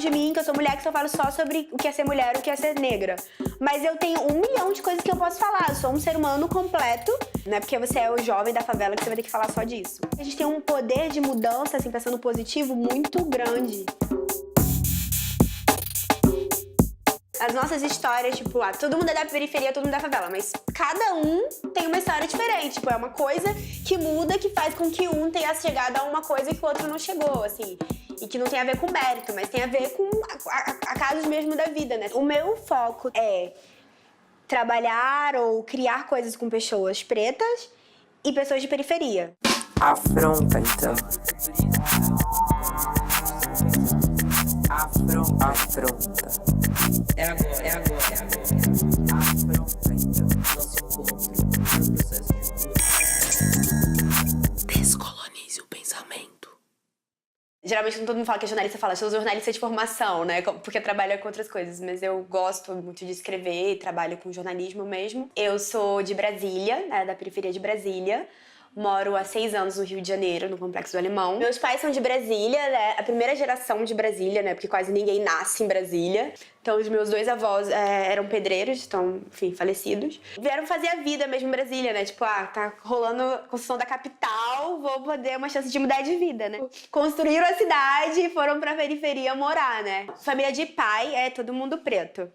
de mim, que eu sou mulher, que só falo só sobre o que é ser mulher, o que é ser negra. Mas eu tenho 1 milhão de coisas que eu posso falar. Eu sou um ser humano completo. Não é porque você é o jovem da favela que você vai ter que falar só disso. A gente tem um poder de mudança, assim, pensando positivo, muito grande. As nossas histórias, tipo, todo mundo é da periferia, todo mundo é da favela, mas cada um tem uma história diferente. Tipo, é uma coisa que muda, que faz com que um tenha chegado a uma coisa que o outro não chegou, assim. E que não tem a ver com mérito, mas tem a ver com acasos mesmo da vida, né? O meu foco é trabalhar ou criar coisas com pessoas pretas e pessoas de periferia. Afronta, então. Afronta. É agora, é agora, é agora. Afronta, então. Nosso encontro. Processo de cura. Descolonize o pensamento. Geralmente quando todo mundo fala que é jornalista, fala, sou jornalista de formação, né? Porque trabalha com outras coisas. Mas eu gosto muito de escrever e trabalho com jornalismo mesmo. Eu sou de Brasília, né, da periferia de Brasília. Moro há 6 anos no Rio de Janeiro, no Complexo do Alemão. Meus pais são de Brasília, né? A primeira geração de Brasília, né? Porque quase ninguém nasce em Brasília. Então, os meus 2 avós eram pedreiros, estão, enfim, falecidos. Vieram fazer a vida mesmo em Brasília, né? Tipo, tá rolando a construção da capital, vou poder uma chance de mudar de vida, né? Construíram a cidade e foram pra periferia morar, né? Família de pai é todo mundo preto.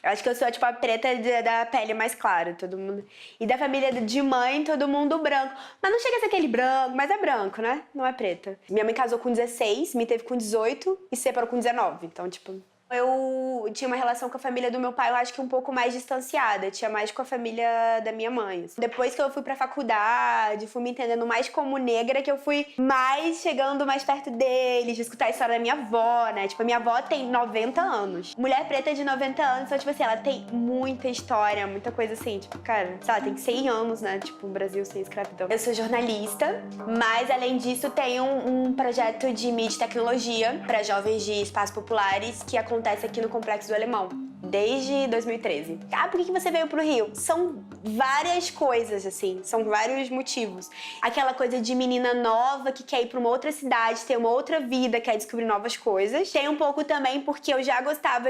Eu acho que eu sou, tipo, a preta da pele mais clara, todo mundo. E da família de mãe, todo mundo branco. Mas não chega a ser aquele branco, mas é branco, né? Não é preta. Minha mãe casou com 16, me teve com 18 e separou com 19. Então, tipo... Eu tinha uma relação com a família do meu pai, eu acho que um pouco mais distanciada. Tinha mais com a família da minha mãe. Depois que eu fui pra faculdade, fui me entendendo mais como negra, que eu fui mais chegando mais perto deles, de escutar a história da minha avó, né? Tipo, a minha avó tem 90 anos. Mulher preta de 90 anos, então, tipo assim, ela tem muita história, muita coisa assim. Tipo, cara, sei lá, tem 100 anos, né? Tipo, o Brasil sem escravidão. Eu sou jornalista, mas além disso, tenho um projeto de mídia e tecnologia pra jovens de espaços populares que acontece aqui no Complexo do Alemão, desde 2013. Ah, por que você veio pro Rio? São várias coisas, assim, são vários motivos. Aquela coisa de menina nova que quer ir pra uma outra cidade, ter uma outra vida, quer descobrir novas coisas. Tem um pouco também porque eu já gostava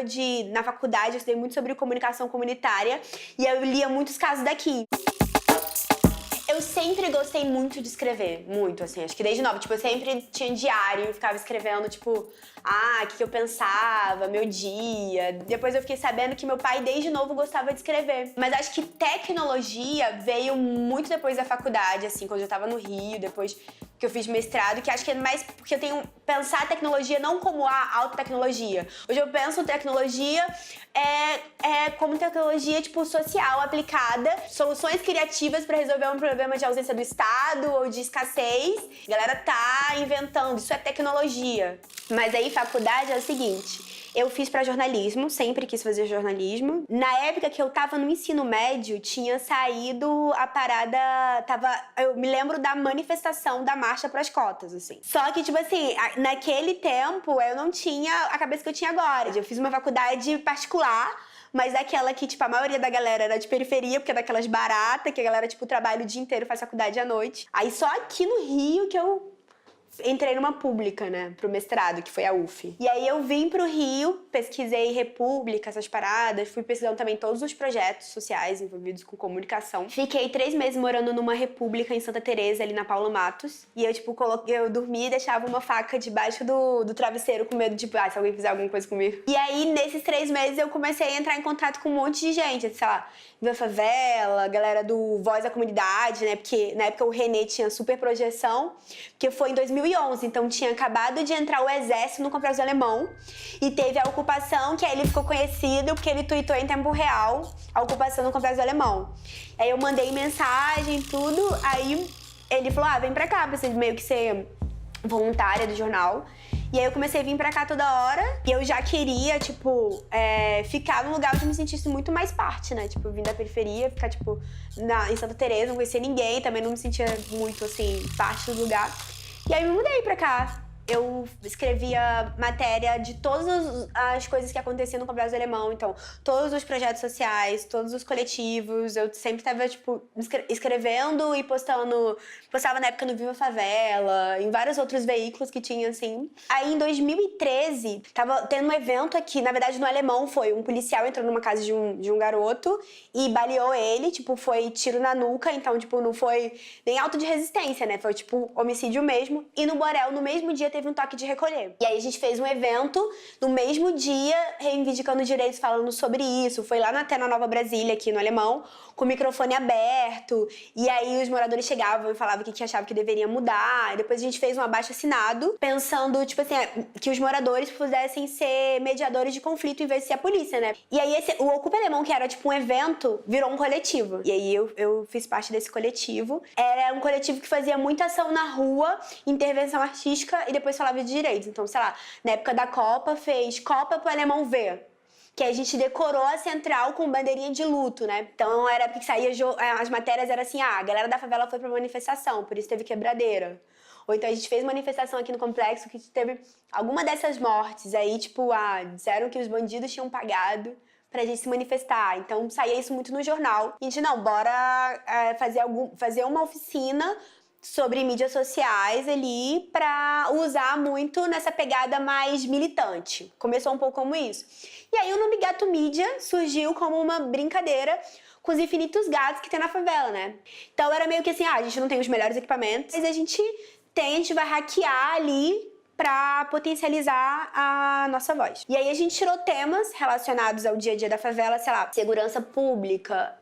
na faculdade, eu estudei muito sobre comunicação comunitária e eu lia muitos casos daqui. Eu sempre gostei muito de escrever, muito, assim, acho que desde nova. Tipo, eu sempre tinha diário, ficava escrevendo, tipo, o que eu pensava, meu dia. Depois eu fiquei sabendo que meu pai, desde novo, gostava de escrever. Mas acho que tecnologia veio muito depois da faculdade, assim, quando eu tava no Rio, depois que eu fiz mestrado, que acho que é mais porque eu tenho pensar a tecnologia não como a alta tecnologia. Hoje eu penso tecnologia como tecnologia, tipo, social, aplicada, soluções criativas pra resolver um problema de ausência do Estado ou de escassez. A galera tá inventando, isso é tecnologia. Mas aí, faculdade é o seguinte, eu fiz pra jornalismo, sempre quis fazer jornalismo. Na época que eu tava no ensino médio, tinha saído a parada, eu me lembro da manifestação da marcha pras cotas, assim. Só que, tipo assim, naquele tempo, eu não tinha a cabeça que eu tinha agora. Eu fiz uma faculdade particular, mas daquela que, tipo, a maioria da galera era de periferia, porque é daquelas baratas, que a galera, tipo, trabalha o dia inteiro, faz faculdade à noite. Aí só aqui no Rio que eu entrei numa pública, né, pro mestrado, que foi a UF. E aí eu vim pro Rio, pesquisei república, essas paradas, fui pesquisando também todos os projetos sociais envolvidos com comunicação. Fiquei 3 meses morando numa república em Santa Teresa, ali na Paulo Matos. E eu, tipo, eu dormia e deixava uma faca debaixo do travesseiro com medo, tipo, se alguém fizer alguma coisa comigo. E aí, nesses 3 meses, eu comecei a entrar em contato com um monte de gente, sei lá, Viva Favela, galera do Voz da Comunidade, né, porque na época o Renê tinha super projeção, porque foi em 2011, então tinha acabado de entrar o exército no Complexo do Alemão e teve a ocupação, que aí ele ficou conhecido porque ele tweetou em tempo real a ocupação no Complexo do Alemão. Aí eu mandei mensagem, tudo, aí ele falou, vem pra cá, pra você meio que ser voluntária do jornal. E aí eu comecei a vir pra cá toda hora e eu já queria, tipo, ficar num lugar onde eu me sentisse muito mais parte, né? Tipo, vim da periferia, ficar, tipo, em Santa Teresa, não conhecia ninguém, também não me sentia muito, assim, parte do lugar. E aí eu me mudei pra cá. Eu escrevia matéria de todas as coisas que aconteciam no Complexo Alemão. Então, todos os projetos sociais, todos os coletivos. Eu sempre tava, tipo, escrevendo e postando. Postava na época no Viva Favela, em vários outros veículos que tinha, assim. Aí, em 2013, tava tendo um evento aqui. Na verdade, no Alemão foi. Um policial entrou numa casa de um garoto e baleou ele. Tipo, foi tiro na nuca. Então, tipo, não foi nem auto de resistência, né? Foi, tipo, homicídio mesmo. E no Borel, no mesmo dia, teve um toque de recolher. E aí a gente fez um evento no mesmo dia, reivindicando direitos, falando sobre isso. Foi lá até na Nova Brasília, aqui no Alemão, com o microfone aberto. E aí os moradores chegavam e falavam que achavam que deveria mudar. E depois a gente fez um abaixo-assinado, pensando, tipo assim, que os moradores pudessem ser mediadores de conflito em vez de ser a polícia, né? E aí o Ocupa Alemão, que era tipo um evento, virou um coletivo. E aí eu fiz parte desse coletivo. Era um coletivo que fazia muita ação na rua, intervenção artística e depois falava de direitos. Então, sei lá, na época da Copa, fez Copa pro Alemão ver. Que a gente decorou a central com bandeirinha de luto, né? Então, era porque saía... As matérias eram assim, a galera da favela foi pra manifestação, por isso teve quebradeira. Ou então a gente fez manifestação aqui no complexo que teve alguma dessas mortes. Aí, tipo, disseram que os bandidos tinham pagado pra gente se manifestar. Então, saía isso muito no jornal. E a gente, não, bora fazer uma oficina sobre mídias sociais ali pra usar muito nessa pegada mais militante. Começou um pouco como isso. E aí o nome Gato Mídia surgiu como uma brincadeira com os infinitos gatos que tem na favela, né? Então era meio que assim, a gente não tem os melhores equipamentos, mas a gente vai hackear ali pra potencializar a nossa voz. E aí a gente tirou temas relacionados ao dia a dia da favela, sei lá, segurança pública,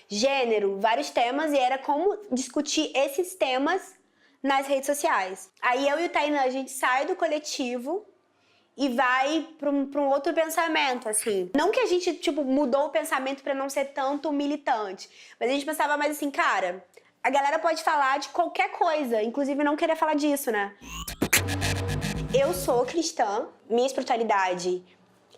gênero, vários temas, e era como discutir esses temas nas redes sociais. Aí eu e o Tainan, a gente sai do coletivo e vai pra um outro pensamento, assim. Não que a gente, tipo, mudou o pensamento pra não ser tanto militante, mas a gente pensava mais assim, cara, a galera pode falar de qualquer coisa, inclusive não querer falar disso, né? Eu sou cristã, minha espiritualidade,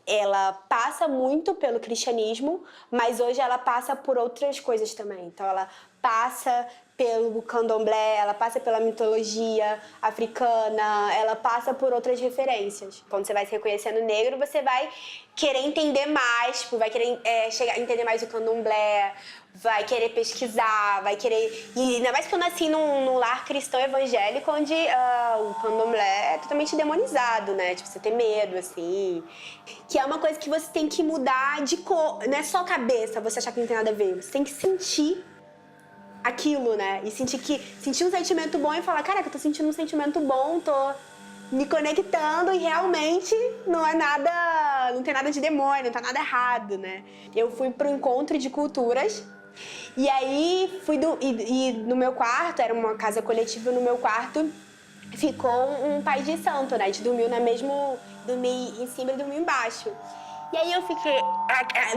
ela passa muito pelo cristianismo, mas hoje ela passa por outras coisas também. Então ela passa pelo candomblé, ela passa pela mitologia africana, ela passa por outras referências. Quando você vai se reconhecendo negro, você vai querer entender mais, tipo, vai querer chegar a entender mais o candomblé, vai querer pesquisar, vai querer... E ainda mais que eu nasci num lar cristão evangélico, onde o candomblé é totalmente demonizado, né? Tipo, você tem medo, assim. Que é uma coisa que você tem que mudar de cor. Não é só cabeça você achar que não tem nada a ver. Você tem que sentir aquilo, né? E sentir um sentimento bom e falar, caraca, eu tô sentindo um sentimento bom, tô me conectando e realmente não é nada, não tem nada de demônio, não tá nada errado, né? Eu fui pro encontro de culturas e aí e no meu quarto, era uma casa coletiva, no meu quarto ficou um pai de santo, né? A gente dormi em cima e dormiu embaixo. E aí eu fiquei...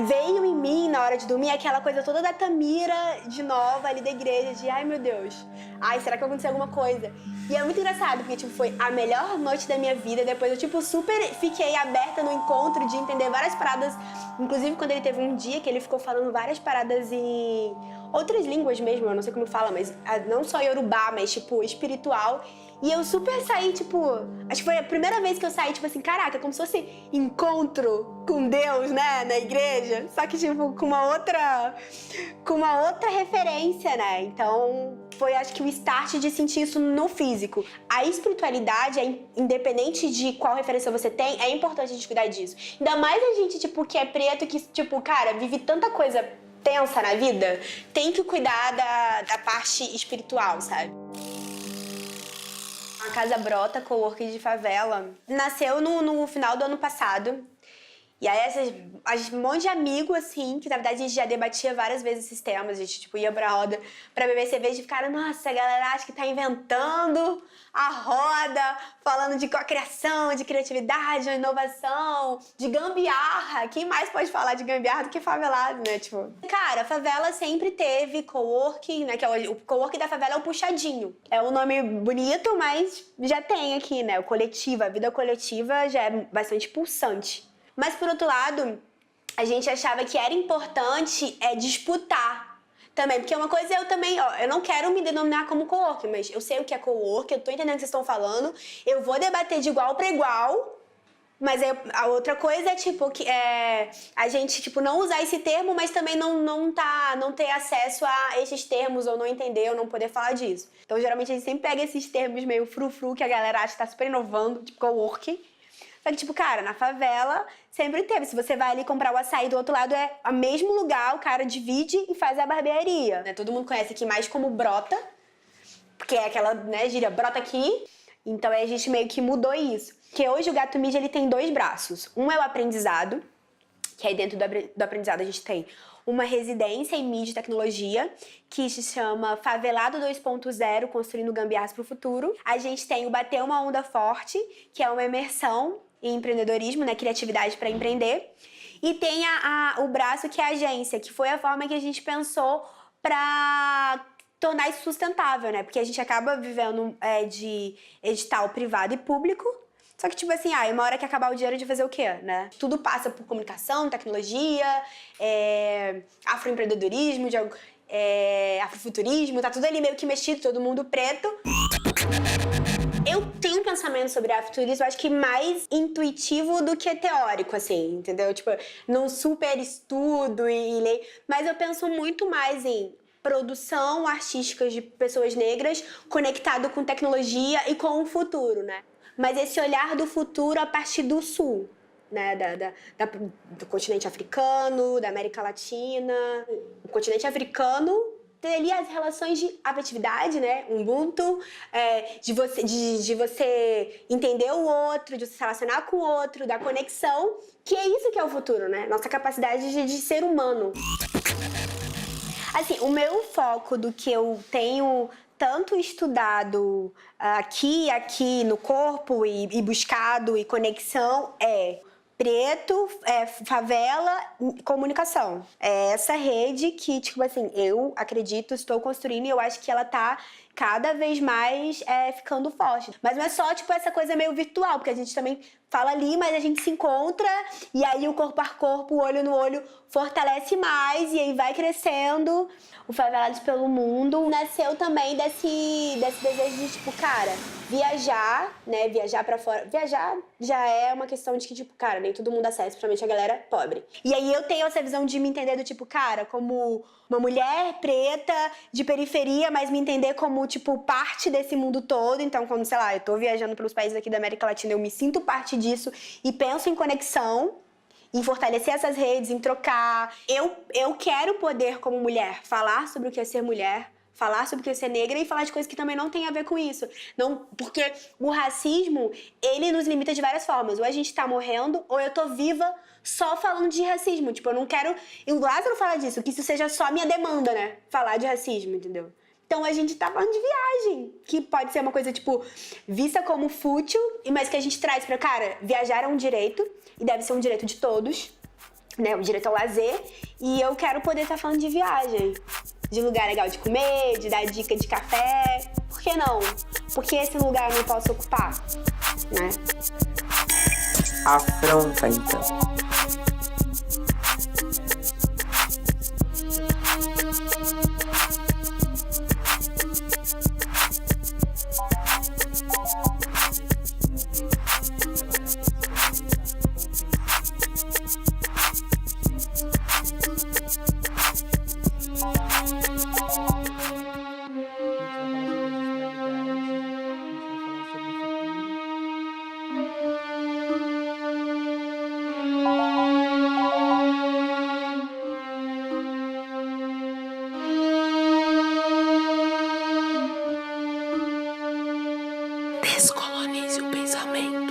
Veio em mim, na hora de dormir, aquela coisa toda da Tamira de nova ali da igreja, de ai meu Deus, ai, será que aconteceu alguma coisa? E é muito engraçado, porque tipo, foi a melhor noite da minha vida. Depois eu tipo, super fiquei aberta no encontro de entender várias paradas. Inclusive quando ele teve um dia que ele ficou falando várias paradas em outras línguas mesmo, eu não sei como fala, mas não só Yorubá, mas tipo, espiritual. E eu super saí, tipo... Acho que foi a primeira vez que eu saí, tipo assim, caraca, como se fosse encontro com Deus, né, na igreja. Só que, tipo, com uma outra referência, né? Então, foi, acho que, o start de sentir isso no físico. A espiritualidade, independente de qual referência você tem, é importante a gente cuidar disso. Ainda mais a gente, tipo, que é preto, que, tipo, cara, vive tanta coisa tensa na vida, tem que cuidar da parte espiritual, sabe? A Casa Brota, coworking de favela, nasceu no final do ano passado. E aí, um monte de amigos, assim, que na verdade a gente já debatia várias vezes esses temas. A gente, tipo, ia pra roda pra beber cerveja e ficaram, nossa, a galera acha que tá inventando a roda, falando de cocriação, de criatividade, de inovação, de gambiarra. Quem mais pode falar de gambiarra do que favelado, né? Tipo, cara, a favela sempre teve coworking, né? Que o coworking da favela é o Puxadinho. É um nome bonito, mas já tem aqui, né? O coletivo, a vida coletiva já é bastante pulsante. Mas, por outro lado, a gente achava que era importante disputar Também, porque uma coisa eu também, ó, eu não quero me denominar como coworker, mas eu sei o que é coworker, eu tô entendendo o que vocês estão falando, eu vou debater de igual para igual, mas a outra coisa é, tipo, que a gente, tipo, não usar esse termo, mas também não ter acesso a esses termos, ou não entender, ou não poder falar disso. Então, geralmente, a gente sempre pega esses termos meio frufru, que a galera acha que tá super inovando, tipo, coworking. Só que, tipo, cara, na favela sempre teve. Se você vai ali comprar o açaí do outro lado, é o mesmo lugar, o cara divide e faz a barbearia, né? Todo mundo conhece aqui mais como brota, porque é aquela, né, gíria, brota aqui. Então, aí a gente meio que mudou isso. Porque hoje o Gato Mídia, ele tem 2 braços. Um é o aprendizado, que aí dentro do aprendizado a gente tem uma residência em mídia e tecnologia, que se chama Favelado 2.0, Construindo Gambiarras para o Futuro. A gente tem o Bater uma Onda Forte, que é uma imersão em empreendedorismo, né, criatividade para empreender. E tem o braço, que é a agência, que foi a forma que a gente pensou para tornar isso sustentável, né? Porque a gente acaba vivendo de edital privado e público. Só que, tipo assim, uma hora que acabar o dinheiro de fazer o quê, né? Tudo passa por comunicação, tecnologia, afroempreendedorismo, afrofuturismo, tá tudo ali meio que mexido, todo mundo preto. Eu tenho um pensamento sobre afrofuturismo, eu acho que mais intuitivo do que teórico, assim, entendeu? Tipo, não super estudo e leio, mas eu penso muito mais em produção artística de pessoas negras conectado com tecnologia e com o futuro, né? Mas esse olhar do futuro a partir do sul, né? Do continente africano, da América Latina. O continente africano tem ali as relações de afetividade, né? Ubuntu, de você entender o outro, de se relacionar com o outro, da conexão, que é isso que é o futuro, né? Nossa capacidade de ser humano. Assim, o meu foco do que eu tenho tanto estudado aqui no corpo e buscado e conexão é preto, favela, comunicação. É essa rede que, tipo assim, eu acredito, estou construindo e eu acho que ela tá cada vez mais ficando forte. Mas não é só, tipo, essa coisa meio virtual, porque a gente também fala ali, mas a gente se encontra e aí o corpo a corpo, o olho no olho fortalece mais e aí vai crescendo. O Favelados pelo Mundo nasceu também desse desejo de, tipo, cara, viajar, né? Viajar pra fora. Viajar já é uma questão de que, tipo, cara, nem todo mundo acessa, principalmente a galera pobre. E aí eu tenho essa visão de me entender do tipo, cara, como uma mulher preta de periferia, mas me entender como, tipo, parte desse mundo todo. Então, quando, sei lá, eu tô viajando pelos países aqui da América Latina, eu me sinto parte disso e penso em conexão, em fortalecer essas redes, em trocar. Eu quero poder, como mulher, falar sobre o que é ser mulher, falar sobre o que é ser negra e falar de coisas que também não tem a ver com isso. Não, porque o racismo, ele nos limita de várias formas. Ou a gente tá morrendo, ou eu tô viva só falando de racismo. Tipo, eu não quero... E o Lázaro fala disso, que isso seja só minha demanda, né? Falar de racismo, entendeu? Então a gente tá falando de viagem, que pode ser uma coisa, tipo, vista como fútil, mas que a gente traz pra, cara, viajar é um direito, e deve ser um direito de todos, né? O direito ao lazer, e eu quero poder estar falando de viagem, de lugar legal de comer, de dar dica de café. Por que não? Porque esse lugar eu não posso ocupar, né? Afronta, então. Descolonize o pensamento.